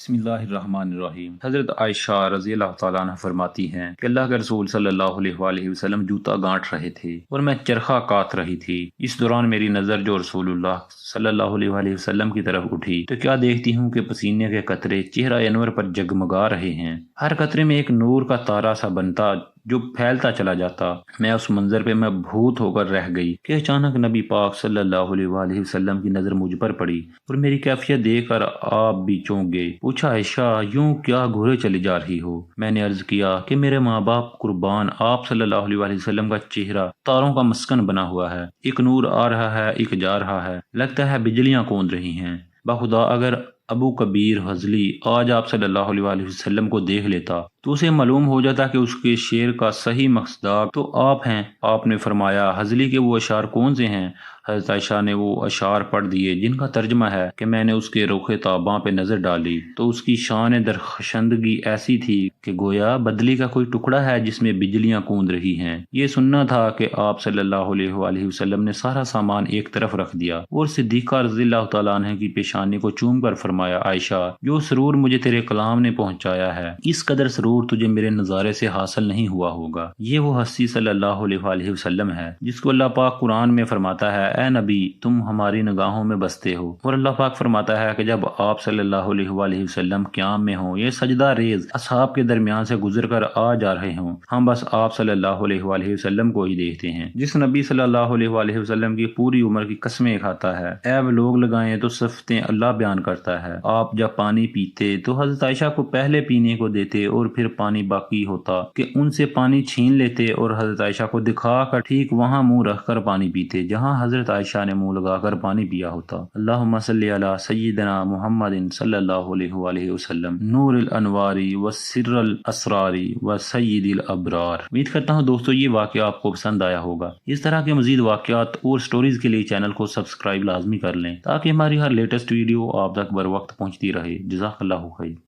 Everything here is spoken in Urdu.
بسم اللہ الرحمن الرحیم۔ حضرت عائشہ رضی اللہ تعالیٰ عنہ فرماتی ہیں کہ اللہ کے رسول صلی اللہ علیہ وآلہ وسلم جوتا گانٹ رہے تھے اور میں چرخہ کاٹ رہی تھی۔ اس دوران میری نظر جو رسول اللہ صلی اللہ علیہ وآلہ وسلم کی طرف اٹھی تو کیا دیکھتی ہوں کہ پسینے کے قطرے چہرہ انور پر جگمگا رہے ہیں، ہر قطرے میں ایک نور کا تارا سا بنتا جو پھیلتا چلا جاتا۔ میں اس منظر پہ مبہوت ہو کر رہ گئی کہ اچانک نبی پاک صلی اللہ علیہ وآلہ وسلم کی نظر مجھ پر پڑی اور میری کیفیت دیکھ کر آپ بھی چونک گئے۔ پوچھا، عائشہ یوں کیا گھورے چلی جا رہی ہو؟ میں نے عرض کیا کہ میرے ماں باپ قربان، آپ صلی اللہ علیہ وآلہ وسلم کا چہرہ تاروں کا مسکن بنا ہوا ہے، ایک نور آ رہا ہے ایک جا رہا ہے، لگتا ہے بجلیاں کون رہی ہیں۔ بخدا اگر ابو کبیر حضلی آج آپ صلی اللہ علیہ وآلہ وسلم کو دیکھ لیتا تو اسے معلوم ہو جاتا کہ اس کے شعر کا صحیح مقصداق تو آپ ہیں۔ آپ نے فرمایا، حضلی کے وہ اشعار کون سے ہیں؟ حضرت عائشہ نے وہ اشعار پڑھ دیے جن کا ترجمہ ہے کہ میں نے اس کے رخ تاباں پہ نظر ڈالی تو اس کی شان درخشندگی ایسی تھی کہ گویا بدلی کا کوئی ٹکڑا ہے جس میں بجلیاں کوند رہی ہیں۔ یہ سننا تھا کہ آپ صلی اللہ علیہ وآلہ وسلم نے سارا سامان ایک طرف رکھ دیا اور صدیقہ رضی اللہ تعالیٰ عنہ کی پیشانی کو چوم کر فرمایا، عائشہ جو سرور مجھے تیرے کلام نے پہنچایا ہے اس قدر سرور تجھے میرے نظارے سے حاصل نہیں ہوا ہوگا۔ یہ وہ ہستی صلی اللہ علیہ وآلہ وسلم ہے جس کو اللہ پاک قرآن میں فرماتا ہے، اے نبی تم ہماری نگاہوں میں بستے ہو، اور اللہ پاک فرماتا ہے کہ جب آپ صلی اللہ علیہ وآلہ وسلم قیام میں ہوں، یہ سجدہ ریز اصحاب کے درمیان سے گزر کر آ جا رہے ہوں، ہم بس آپ صلی اللہ علیہ وآلہ وسلم کو ہی دیکھتے ہیں۔ جس نبی صلی اللہ علیہ وآلہ وسلم کی پوری عمر کی قسمیں کھاتا ہے، عیب لوگ لگائیں تو صفتیں اللہ بیان کرتا ہے۔ آپ جب پانی پیتے تو حضرت عائشہ کو پہلے پینے کو دیتے اور پھر پانی باقی ہوتا کہ ان سے پانی چھین لیتے اور حضرت عائشہ کو دکھا کر ٹھیک وہاں منہ رکھ کر پانی پیتے جہاں حضرت عائشہ نے منہ لگا کر پانی پیا ہوتا۔ اللہم صلی علی سیدنا محمد صلی اللہ علیہ وآلہ وسلم، نور الانوار و سر الاسرار و سید الابرار۔ امید کرتا ہوں دوستو یہ واقعہ آپ کو پسند آیا ہوگا۔ اس طرح کے مزید واقعات اور سٹوریز کے لیے چینل کو سبسکرائب لازمی کر لیں تاکہ ہماری ہر لیٹسٹ ویڈیو آپ تک بر وقت پہنچتی رہے۔ جزاک اللہ خیر۔